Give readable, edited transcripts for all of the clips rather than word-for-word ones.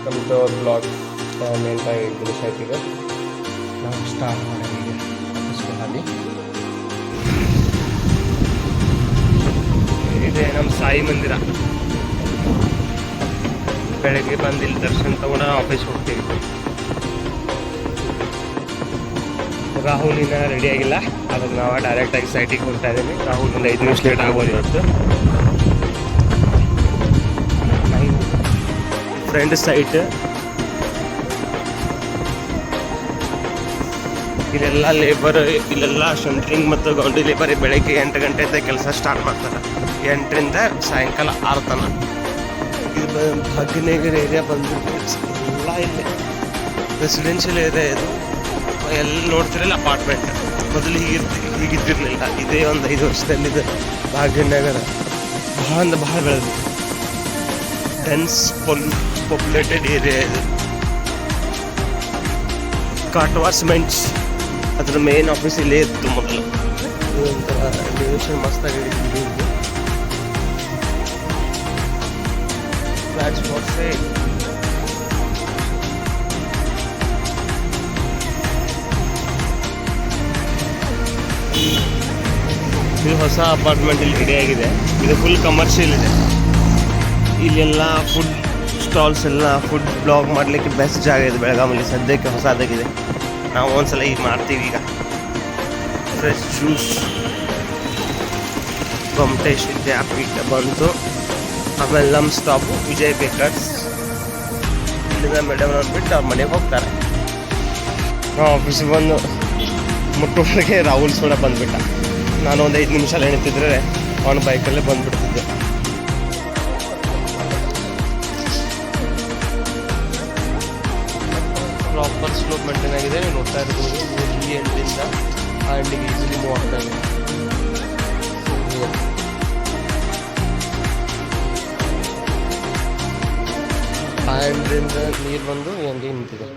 Welcome to our blog. ನೆನಪ English ಆಯ್ತೀಗ ನಾವು ಸ್ಟಾರ್ಟ್ ಮಾಡೋಣ. ಆಫೀಸ್ಗೆ ಹಾಲಿ ಇದೆ ನಮ್ಮ ಸಾಯಿ ಮಂದಿರ. ಬೆಳಗ್ಗೆ ಬಂದು ಇಲ್ಲಿ ದರ್ಶನ ತಗೊಂಡು ಆಫೀಸ್ ಹೋಗ್ತೀವಿ. ರಾಹುಲಿನ ರೆಡಿ ಆಗಿಲ್ಲ, ಅದಕ್ಕೆ ನಾವು ಡೈರೆಕ್ಟಾಗಿ ಸೈಟಿಗೆ ಹೋಗ್ತಾ ಇದ್ದೀನಿ. ರಾಹುಲಿಂದ 5 ನಿಮಿಷ ಲೇಟ್ ಆಗ್ಬೋದು ಇವತ್ತು. ಫ್ರೆಂಡ್ ಸೈಟ್ ಇಲ್ಲೆಲ್ಲ ಲೇಬರ್, ಇಲ್ಲೆಲ್ಲ ಶಂಟ್ರಿಂಗ್ ಮತ್ತು ಗೌಂಡಿ ಲೇಬರ್ ಬೆಳಗ್ಗೆ 8 ಗಂಟೆಯಿಂದ ಕೆಲಸ ಸ್ಟಾರ್ಟ್ ಮಾಡ್ತಾರೆ. 8ರಿಂದ ಸಾಯಂಕಾಲ 6 ತನಕ. ಇದು ಭಾಗ್ಯನಗರ ಏರಿಯಾ ಬಂದ್ಬಿಟ್ಟು ಎಲ್ಲ ಇಲ್ಲಿ ರೆಸಿಡೆನ್ಷಿಯಲ್ ಏರಿಯಾ. ಇದು ಎಲ್ಲಿ ನೋಡ್ತಿರಲ್ಲ ಅಪಾರ್ಟ್ಮೆಂಟ್. ಮೊದಲು ಹೀಗಿದ್ದಿರಲಿಲ್ಲ. ಇದೇ ಒಂದು 5 ವರ್ಷದಲ್ಲಿದೆ ಭಾಗ್ಯನಗರ ಭಾಳ ಬೆಳೆದು ಡೆನ್ಸ್ ಪಾಪ್ಯುಲೇಟೆಡ್ ಏರಿಯಾ ಇದು. ಕಾಟ್ವಾ ಸಿಮೆಂಟ್ಸ್ ಅದ್ರ ಮೇನ್ ಆಫೀಸ್ ಇಲ್ಲೇ ಇತ್ತು ಮೊದಲು. ಒಂಥರ ಎಲಿವೇಶನ್ ಮಸ್ತಾಗಿ ಹಿಡಿದಿದ್ದು. Flats for sale. ಇದು ಹೊಸ ಅಪಾರ್ಟ್ಮೆಂಟ್ ಇಲ್ಲಿ ರೆಡಿ ಆಗಿದೆ. ಇದು ಫುಲ್ ಕಮರ್ಷಿಯಲ್ ಇದೆ. ಇಲ್ಲೆಲ್ಲ ಫುಡ್ ಸ್ಟಾಲ್ಸ್ ಎಲ್ಲ ಫುಡ್ ಬ್ಲಾಗ್ ಮಾಡಲಿಕ್ಕೆ ಬೆಸ್ಟ್ ಜಾಗ ಇದೆ ಬೆಳಗಾಮಲ್ಲಿ. ಸದ್ಯಕ್ಕೆ ಹೊಸದಾಗಿದೆ. ನಾವು ಒಂದ್ಸಲ ಈಗ ಮಾಡ್ತೀವಿ. ಈಗ ಫ್ರೆಶ್ ಜ್ಯೂಸ್, ಗೊಮಟೇಶ್ ವಿದ್ಯಾಪೀಠ ಬಂತು. ಆಮೇಲೆ ನಮ್ಮ ಸ್ಟಾಪು ವಿಜಯ್ ಬೇಕರ್ಸ್. ಇಲ್ಲಿಂದ ಮೇಡಮ್ ಅಂದ್ಬಿಟ್ಟು ಅವ್ರ ಮನೆಗೆ ಹೋಗ್ತಾರೆ. ನಾವು ಆಫೀಸಿಗೆ ಬಂದು ಮುಟ್ಟೋರಿಗೆ ರಾಹುಲ್ ಸೋಡ ಬಂದುಬಿಟ್ಟ. ನಾನು ಒಂದು 5 ನಿಮಿಷ ಎಣಿತಿದ್ರೆ ಅವನ ಬೈಕಲ್ಲೇ ಬಂದುಬಿಡ್ತಿದ್ದೆ. ಪ್ರಾಪರ್ ಸ್ಲೋಪ್ ಮೇಂಟೈನ್ ಆಗಿದೆ. ನೀವು ನೋಡ್ತಾ ಇರ್ಬೋದು. ಈ ಎಂಡಿಂದ ಆ ಎಂಡಿಗೆ ಈಸಿಲಿ ಮೂವ್ ಆಗ್ತಾ ಇದೆ. ಆ ಎಂಡಿಂದ ನೀರು ಬಂದು ಹಂಗೆ ನಿಂತಿದೆ.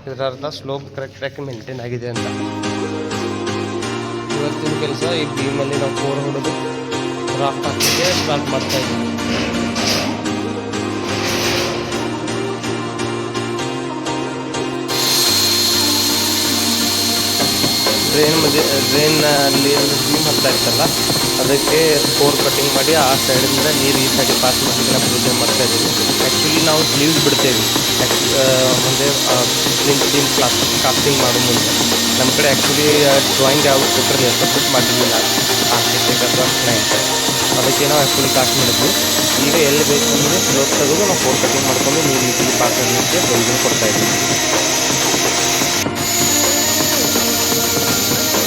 ಇದರ ಅರ್ಥ ಸ್ಲೋಪ್ ಕರೆಕ್ಟಾಗಿ ಮೇಂಟೈನ್ ಆಗಿದೆ ಅಂತ. ಇವತ್ತಿನ ಕೆಲಸ ಈ ಬೀಮಲ್ಲಿ ನಾವು ಕೋರ್ ಹೊಡೆದು ರಾಫ್ಟ್ ಹಾಕಲಿಕ್ಕೆ ಸ್ಟಾರ್ಟ್ ಮಾಡ್ತಾ ಇದ್ದೀವಿ. ಡ್ರೈನಲ್ಲಿ ಬೀಮ್ ಹತ್ತಾ ಇರ್ತಲ್ಲ, ಅದಕ್ಕೆ ಕೋರ್ ಕಟಿಂಗ್ ಮಾಡಿ ಆ ಸೈಡಿಂದ ನೀರು ಈ ಸೈಡಿಗೆ ಪಾಸ್ ಮಾಡಲಿಕ್ಕೆ ನಾವು ಪ್ರೊಸೀಜರ್ ಮಾಡ್ತಾ ಇದ್ದೀವಿ. ಆ್ಯಕ್ಚುಲಿ ನಾವು ಸ್ಲೀವ್ಸ್ ಬಿಡ್ತೇವೆ ಮುಂದೆ ಬೀಮ್ ಕಾಸ್ಟಿಂಗ್ ಮಾಡೋ ಮುಂದೆ. ನಮ್ಮ ಕಡೆ ಆ್ಯಕ್ಚುಲಿ ಡ್ರಾಯಿಂಗ್ ಯಾವುದು ಕೊಟ್ಟಿರಲಿಲ್ಲ, ಸಬ್ಮಿಟ್ ಮಾಡಿರಲಿಲ್ಲ ಆರ್ಕಿಟೆಕ್ಟ್ ಅಥವಾ ಕ್ಲೈಂಟ್. ಅದಕ್ಕೆ ನಾವು ಆ್ಯಕ್ಚುಲಿ ಕಾಸ್ಟ್ ಮಾಡಿದ್ವಿ. ಈಗ ಎಲ್ಲಿ ಬೇಕಂದರೆ ಸ್ಲೋಪ್ ತೆಗೆದು ನಾವು ಕೋರ್ ಕಟಿಂಗ್ ಮಾಡ್ಕೊಂಡು ನೀರು ಈಸಿಲಿ ಪಾಸ್ ಮಾಡಲಿಕ್ಕೆ ಪ್ರೊವಿಷನ್ ಕೊಡ್ತಾಯಿದ್ದೀವಿ.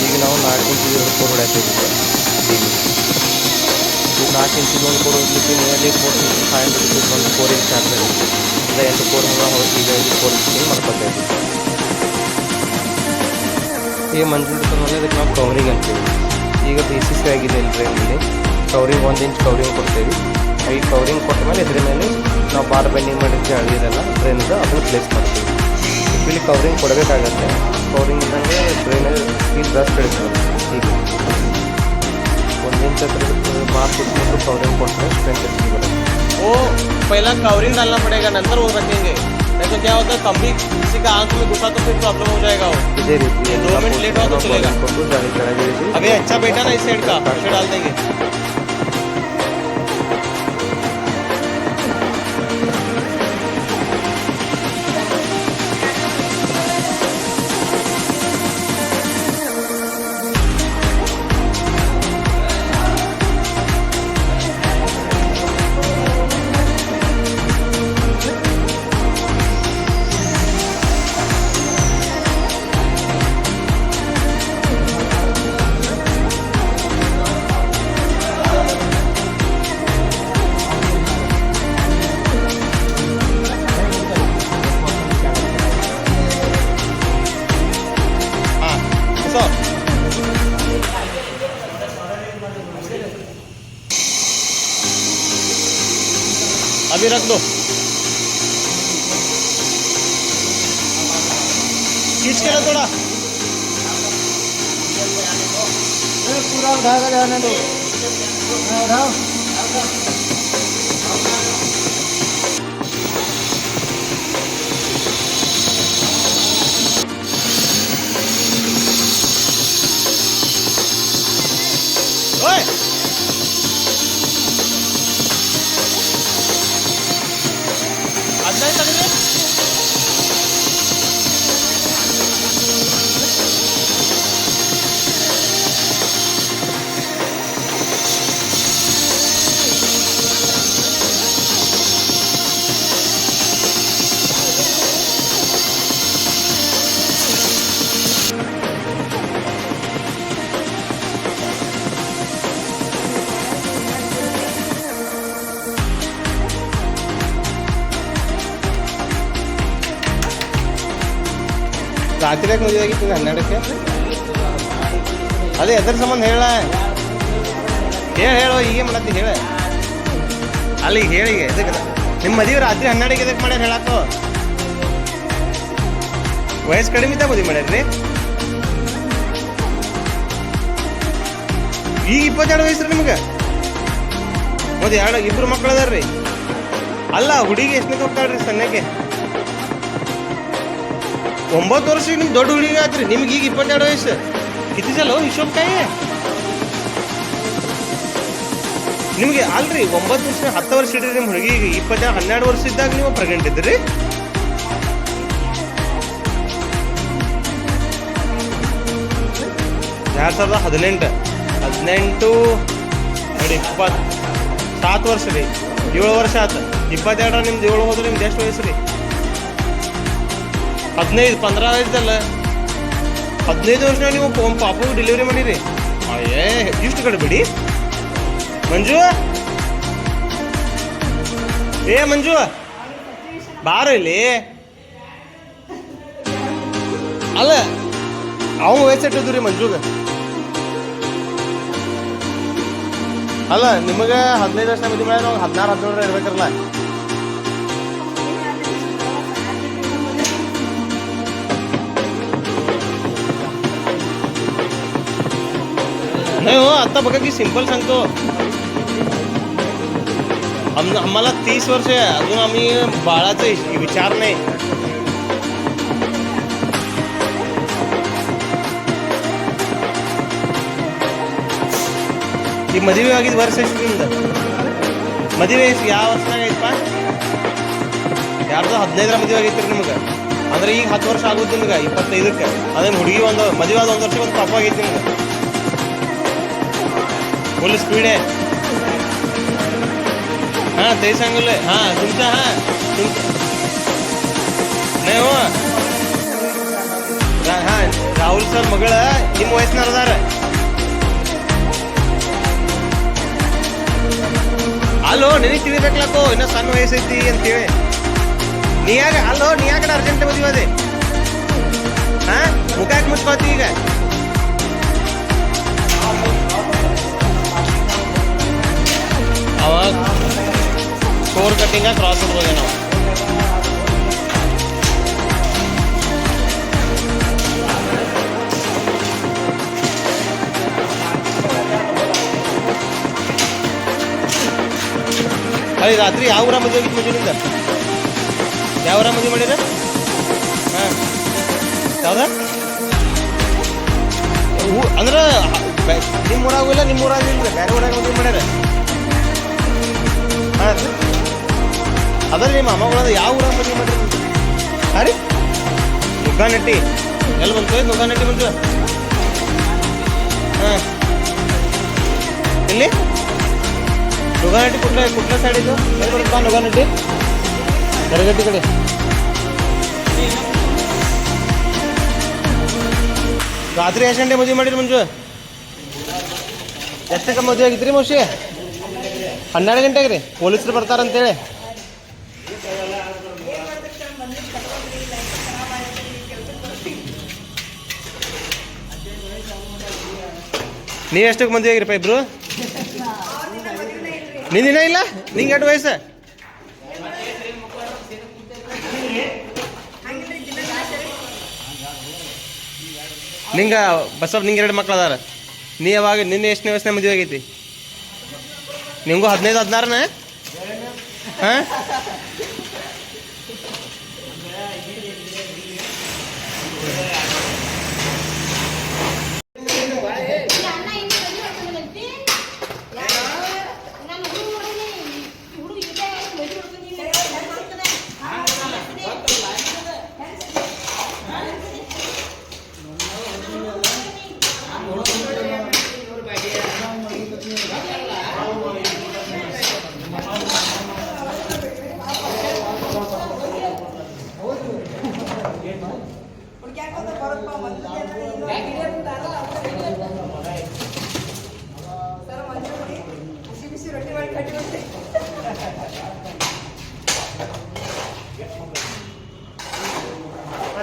ಈಗ ನಾವು 4 ಇಂಚಿಗೆ ಕೋರ್ ಹೊಡ್ಯಾತಿದ್ದೀವಿ. ಈಗ 4 ಇಂಚಿಗೆ ಒಂದು ಕೋರ್ ಹೊಡಲಿಕ್ಕೆ ನಿಯರ್ಲಿ 4500 ರುಪೀಸ್ ಒಂದು ಕೋರಿಗೆ ಚಾರ್ಜ್ ಆಗುತ್ತೆ. ಅಂದರೆ 8 ಕೋರ್ ಈಗ 5 ಕೋರ್ ಮಾಡ್ಕೊತಾ ಇದ್ದೀವಿ. ಈಗ ಮಂಜೂರು ಮೇಲೆ ಅದಕ್ಕೆ ನಾವು ಕವರಿಂಗ್ ಅಂತೀವಿ. ಈಗ ಬೇಸಿಸ್ ಆಗಿದೆ ಇಲ್ಲಿ ಟ್ರೈನಲ್ಲಿ ಕವರಿಂಗ್ 1 ಇಂಚ್ ಕವರಿಂಗ್ ಕೊಡ್ತೇವೆ. ಈ ಕವರಿಂಗ್ ಕೊಟ್ಟ ಮೇಲೆ ಇದ್ರ ಮೇಲೆ ನಾವು ಬಾರ್ ಬೆಂಡಿಂಗ್ ಮಾಡಿದ್ದು ಜಾಳಿರಲ್ಲ ಟ್ರೈನ್ದು ಅದನ್ನು ಪ್ಲೇಸ್ ಮಾಡ್ತೀವಿ. ಇಲ್ಲಿ ಕವರಿಂಗ್ ಕೊಡಬೇಕಾಗತ್ತೆ. ಕವರಿಂಗ್ ಇದ್ದಂಗೆ ಟ್ರೈನಲ್ಲಿ ಸ್ಪೀಡ್ ಬ್ರಷ್ ಕಳಿಸ್ತಾರೆ. ಈಗ 1 इंच बार कुछ कवरिंग कोटने स्ट्रेंथ अच्छी बनेगी. वो पहला कवरिंग डालना पड़ेगा, नंतर वो रखेंगे. नहीं तो क्या होता है कभी किसी का आंख में घुसा तो फिर प्रॉब्लम हो जाएगा. वो 2 मिनट लेट हुआ तो चलेगा. अभी अच्छा बैठा ना इस साइड का, उसे डाल देंगे. अभी रख दो, खींच के लो थोड़ा, पूरा उठा कर जाने दो, उठाओ। ರಾತ್ರಿಯಾಗ ಮದುವೆ ಆಗಿತ್ತು 12ಕ್ಕೆ. ಅದೇ ಎದ್ರ ಸಂಬಂಧ ಹೇಳ ಹೇಳೋ ಹೀಗೆ ಮಾಡತ್ತಿ ಹೇಳ. ಅಲ್ಲಿ ಈಗ ಹೇಳಿ ಎದಕ್ಕೆ ನಿಮ್ಮ ಮದುವೆ ರಾತ್ರಿ 12ಕ್ಕೆ ಎದಕ್ಕೆ ಮಾಡ್ಯಾರ ಹೇಳಾಕೋ? ವಯಸ್ಸು ಕಡಿಮೆ ಇದ್ದಾಗ ಮದುವೆ ಮಾಡ್ಯಾರ್ರಿ. ಈಗ 22 ವಯಸ್ಸು ರೀ ನಿಮ್ಗೆ. ಮದುವೆ ಇಬ್ರು ಮಕ್ಳು ಅದಾರ್ರಿ. ಅಲ್ಲ ಹುಡುಗಿ ಎಷ್ಟನೇ ಹೋಗ್ತಾಳ್ರಿ ಸಣ್ಣಕ್ಕೆ? 9 ವರ್ಷ ನಿಮ್ಗೆ ದೊಡ್ಡ ಹುಡುಗಿ ಆತ್ರಿ. ನಿಮ್ಗೆ ಈಗ 22 ವಯಸ್ಸು ಕಿತ್ತಿಸಲ್ಲ ಹಿಶೋಬ್ ಕಾಯಿ. ನಿಮಗೆ ಅಲ್ರಿ 9 ವರ್ಷ 10 ವರ್ಷ ಇಡ್ರಿ ನಿಮ್ಮ ಹುಡುಗಿ. ಈಗ 12 ವರ್ಷ ಇದ್ದಾಗ ನೀವು ಪ್ರೆಗ್ನೆಂಟ್ ಇದ್ರಿ. ಎರಡು 2018 ನೋಡಿ 7 ವರ್ಷ ರೀ. 7 ವರ್ಷ ಆಯ್ತು. 22 ನಿಮ್ದು 7 ಹೋದ್ರೆ ನಿಮ್ದು ಎಷ್ಟು ವಯಸ್ಸು ರೀ? 15 ವಯಸ್ಸಲ್ಲ. 15 ವರ್ಷ ನೀವು ಪಾಪು ಡೆಲಿವರಿ ಮಾಡಿರಿ. ಏ ಇಷ್ಟು ಕಡೆ ಬಿಡಿ. ಮಂಜು ಏ ಮಂಜು ಬಾರ ಇಲ್ಲಿ. ಅಲ್ಲ ಅವ ವಯಸ್ಸೆಟ್ಟಿದ್ದು ರೀ ಮಂಜುಗ. ಅಲ್ಲ ನಿಮಗೆ 15 ವರ್ಷ ಮದುವೆ ಮಾಡಿ ನಾವು 16-17 ಇರ್ಬೇಕಲ್ಲ. नाही हो, आता बघा की सिंपल सांगतो. आम्हाला 30 वर्ष आहे. अजून आम्ही बाळाचा विचार नाही. ಈ ಮದುವೆ ಆಗಿದ್ದು ವರ್ಷ ಎಷ್ಟು ನಿಮ್ದು? ಮದುವೆ ಯಾವ ವರ್ಷನಾಗ ಐತಪ್ಪ? ಯಾರ್ದು 15ರ ಮದುವೆ ಆಗೈತ್ರಿ ನಿಮ್ಗೆ. ಅಂದ್ರೆ ಈಗ 10 ವರ್ಷ ಆಗುತ್ತೆ ನಿಮ್ಗೆ 25ಕ್ಕೆ. ಅದೇ ಹುಡುಗಿ ಒಂದು ಮದುವೆ ಆದ 1 ವರ್ಷ ಒಂದು ಪಾಪ ಆಗೈತಿ ನಿಮ್ಗೆ. फुल स्पीड आहे. हां ते सांगले. हां तुमचा नाही हो. हां राहुल सर मಗಳ ನಿಮ್ಮ ವಯಸ್ಸಿನವ್ರು ಅದಾರ. ಅಲ್ಲೋ ನಿನಗೆ ತಿಳಿಬೇಕಲ್ಲಕ್ಕೋ ಇನ್ನೂ ಸಣ್ಣ ವಯಸ್ಸೈತಿ ಅಂತೇಳಿ. ನೀ ಯಾಕೆ ಅರ್ಜೆಂಟ್ ಮದುವೆ ಅದೇ? ಹಾಂ ಮುಖ ಯಾಕೆ ಮುಚ್ಕೋತಿ ಈಗ? ಅವಾಗ ಸ್ಕೋರ್ ಕಟ್ಟಿಂಗ ಕ್ರಾಸ್ ಹೊಡ್ಬೋದೆ ನಾವು. ಅದೇ ರಾತ್ರಿ ಯಾವ ಊರ ಮದುವೆ ಆಗಿತ್ತು ಮಂಜುನಿಂದ? ಯಾವ ಊರ ಮದುವೆ ಮಾಡಿರ? ಹಾಂ ಯಾವ್ದ ಅಂದ್ರೆ ನಿಮ್ಮ ಊರಾಗಿಲ್ಲ, ನಿಮ್ಮ ಊರಾಗಿಲ್ಲ, ಬೇರೆ ಊರಾಗ ಮದುವೆ ಮಾಡ್ಯಾರ. ಹಾಂ ಅದ್ರಲ್ಲಿ ನಿಮ್ಮ ಅಮ್ಮಗಳದ ಯಾವ ಊರಾಗ ಮದುವೆ ಮಾಡ್ರಿ? ಹಾಂ ರೀ ನುಗ್ಗಾನಟ್ಟಿ. ಎಲ್ಲಿ ಬಂತು ನುಗ್ಗಾನಟ್ಟಿ ಬಂತು? ಹಾಂ ಎಲ್ಲಿ ನುಗ್ಗಾನಟ್ಟಿ? ಕುಟ್ಲ ಸೈಡ್ ಇದು ಎಲ್ಲಿ ಬರುತ್ತಾ ನುಗ್ಗಾನಟ್ಟಿ? ಯರಗಟ್ಟಿ ಕಡೆ. ರಾತ್ರಿ ಎಷ್ಟು ಗಂಟೆ ಮದುವೆ ಮಾಡಿರಿ ಮಂಜು? ಎಷ್ಟಕ್ಕೆ ಮದುವೆ ಆಗಿತ್ತು ರೀ ಮೌಶಿ? 12 ಗಂಟೆಗೆ ರೀ. ಪೊಲೀಸರು ಬರ್ತಾರಂತೇಳಿ. ನೀವು ಎಷ್ಟಕ್ಕೆ ಮದುವೆ ಆಗಿರಪ್ಪ ಇಬ್ರು? ನಿನ್ನ ಇಲ್ಲ? ನಿಂಗೆ ಎಷ್ಟು ವಯಸ್ಸು? ನಿಂಗೆ ಬಸಪ್ಪ ನಿಂಗೆ 2 ಮಕ್ಳು ಅದಾರ. ನೀ ಯಾವಾಗ ನಿನ್ನೆ ಎಷ್ಟನೇ ವಯಸ್ಸಿನ ಮದುವೆ ಆಗೈತಿ? ನಿಮಗೂ 15-16ನ? ಹಾಂ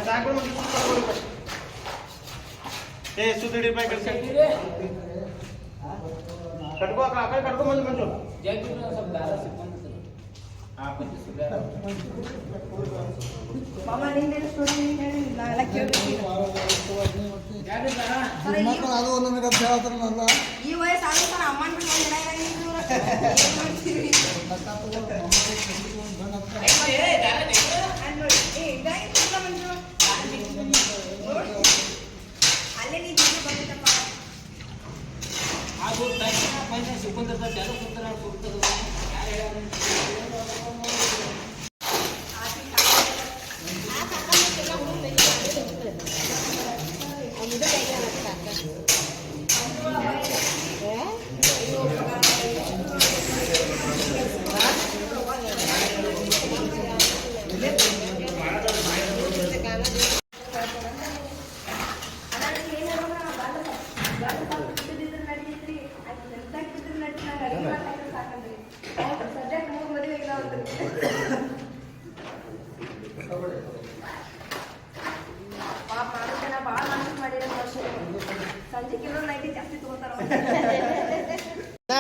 ಸಾಕು ಈ ವಯಸ್ಸಾದ್ರೂ ಸರ್ ಅಮ್ಮನ ಅಲ್ಲೇ ನೀವು ಬಂದಿದ್ದಪ್ಪ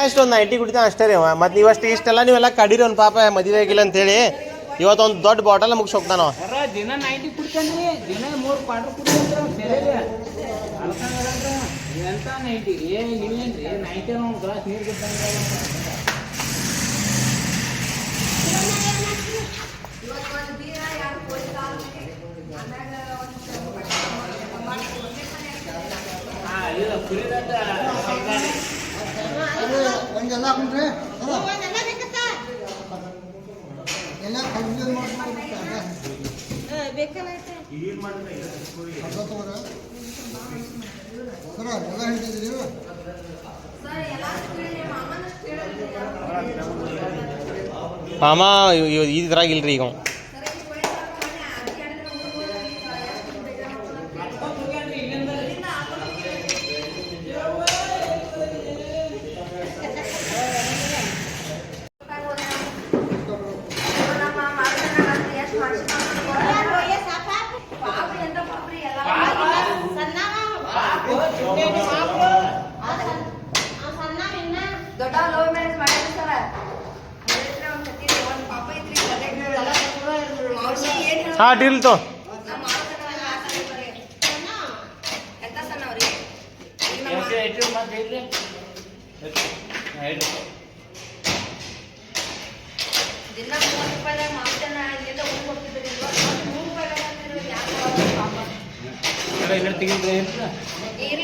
ಇಷ್ಟೊಂದು 90 ಕುಡಿತಾನೆ ಅಷ್ಟೇ ರೀ ಮತ್ತು ಇವಷ್ಟು ಇಷ್ಟೆಲ್ಲ ನೀವೆಲ್ಲ ಕಡೀರಿ ಒಂದು ಪಾಪ ಮದುವೆ ಆಗಿಲ್ಲ ಅಂತೇಳಿ ಇವತ್ತೊಂದು ದೊಡ್ಡ ಬಾಟಲ್ ಮುಗಿಸಿ ಹೋಗ್ತಾನ ದಿನ 90 ಕುಡ್ತಾನ್ರಿ ದಿನ 3 ಕ್ವಾರ್ಟರ್ ಕುಡಿದ್ರೆ ಎಂತ 90 ನೀವೇನ್ರಿ 90 ಒಂದು ಗ್ಲಾಸ್ ನೀರು ಕುಡ್ತಾನೆ ಒಂದೆಲ್ಲ ಹಾಕೊಂಡ್ರೆ ಎಲ್ಲ ಕಂಪ್ಲೇಂಟ್ ಎಲ್ಲ ಹೇಳ್ತಿದ್ದೀರಿ ಮಾಮ ಇದ್ರಾಗ ಇಲ್ರಿ ಈಗ ದೊಡ್ಡ ಲವ್ ಮ್ಯಾರೇಜ್ ಮಾಡಿದ್ರು ಸರ್ ಹಾಂ ಡೀಲ್ ತೋ ಎಂತ ಸಣ್ಣ ಅವ್ರಿಗೆ ದಿನ 30 ರೂಪಾಯಿದಾಗ ಮಾಂಸನ ಇಲ್ಲಿಂದ ಊರು ಕೊಡ್ತಿದ್ರಿ 3 ರೂಪಾಯಿದಾಗ ಯಾಕೆ ಏರಿ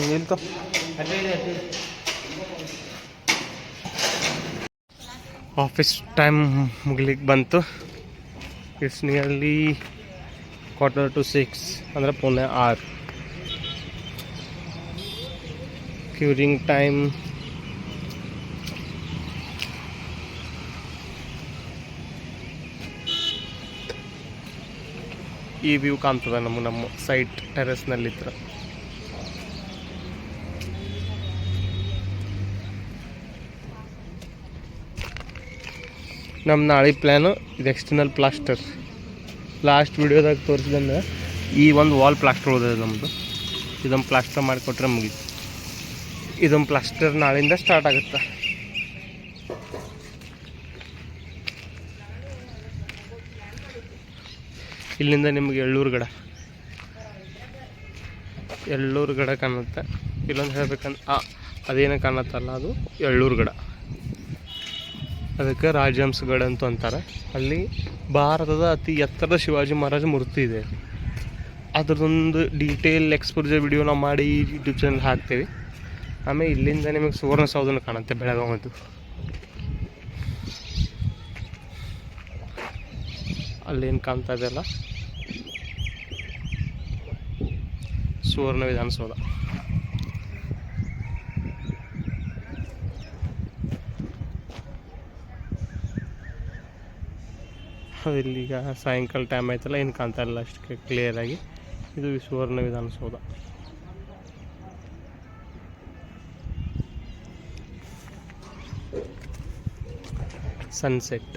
ನಿಲ್ತು ಆಫೀಸ್ ಟೈಮ್ ಮುಗಿಲಿಕ್ಕೆ ಬಂತು ಇಟ್ಸ್ ನಿಯರ್ಲಿ 5:45 ಅಂದರೆ ಪುಣೆ 6 ಕ್ಯೂರಿಂಗ್ ಟೈಮ್ ಈ ವ್ಯೂ ಕಾಣ್ತದೆ ನಮ್ಮ ಸೈಟ್ ಟೆರೆಸ್ನಲ್ಲಿತ್ರ ನಮ್ಮ ನಾಳೆ ಪ್ಲ್ಯಾನು ಇದು ಎಕ್ಸ್ಟರ್ನಲ್ ಪ್ಲಾಸ್ಟರ್ ಲಾಸ್ಟ್ ವಿಡಿಯೋದಾಗ ತೋರಿಸಿದಂಗೆ ಈ ಒಂದು ವಾಲ್ ಪ್ಲಾಸ್ಟರ್ ಹೋದ ನಮ್ಮದು ಇದೊಂದು ಪ್ಲಾಸ್ಟರ್ ಮಾಡಿಕೊಟ್ರೆ ಮುಗೀತು ಇದೊಂದು ಪ್ಲಾಸ್ಟರ್ ನಾಳೆಯಿಂದ ಸ್ಟಾರ್ಟ್ ಆಗುತ್ತೆ ಇಲ್ಲಿಂದ ನಿಮಗೆ ಎಳ್ಳೂರು ಗಡ ಕಾಣುತ್ತೆ ಇಲ್ಲೊಂದು ಹೇಳ್ಬೇಕಂದ್ರೆ ಅದೇನು ಕಾಣುತ್ತಲ್ಲ ಅದು ಎಳ್ಳೂರು ಗಡ ಅದಕ್ಕೆ ರಾಜಹಂಸಗಡ ಅಂತ ಅಂತಾರೆ ಅಲ್ಲಿ ಭಾರತದ ಅತಿ ಎತ್ತರದ ಶಿವಾಜಿ ಮಹಾರಾಜ ಮೂರ್ತಿ ಇದೆ ಅದ್ರದ್ದೊಂದು ಡೀಟೇಲ್ ಎಕ್ಸ್ಪೋಜರ್ ವಿಡಿಯೋ ನಾವು ಮಾಡಿ ಯೂಟ್ಯೂಬ್ ಚಾನಲ್ ಹಾಕ್ತೀವಿ ಆಮೇಲೆ ಇಲ್ಲಿಂದ ನಿಮಗೆ ಸುವರ್ಣಸೌಧನ ಕಾಣುತ್ತೆ ಬೆಳಗಾವಿದು ಅಲ್ಲೇನು ಕಾಣ್ತಾ ಇದೆಯಲ್ಲ ಸುವರ್ಣ ವಿಧಾನಸೌಧ ಅದಿಲ್ಲೀಗ ಸಾಯಂಕಾಲ ಟೈಮ್ ಆಯ್ತಲ್ಲ ಏನು ಕಾಣ್ತಾ ಇಲ್ಲ ಅಷ್ಟು ಕ್ಲಿಯರಾಗಿ ಇದು ಸುವರ್ಣ ವಿಧಾನಸೌಧ ಸನ್ಸೆಟ್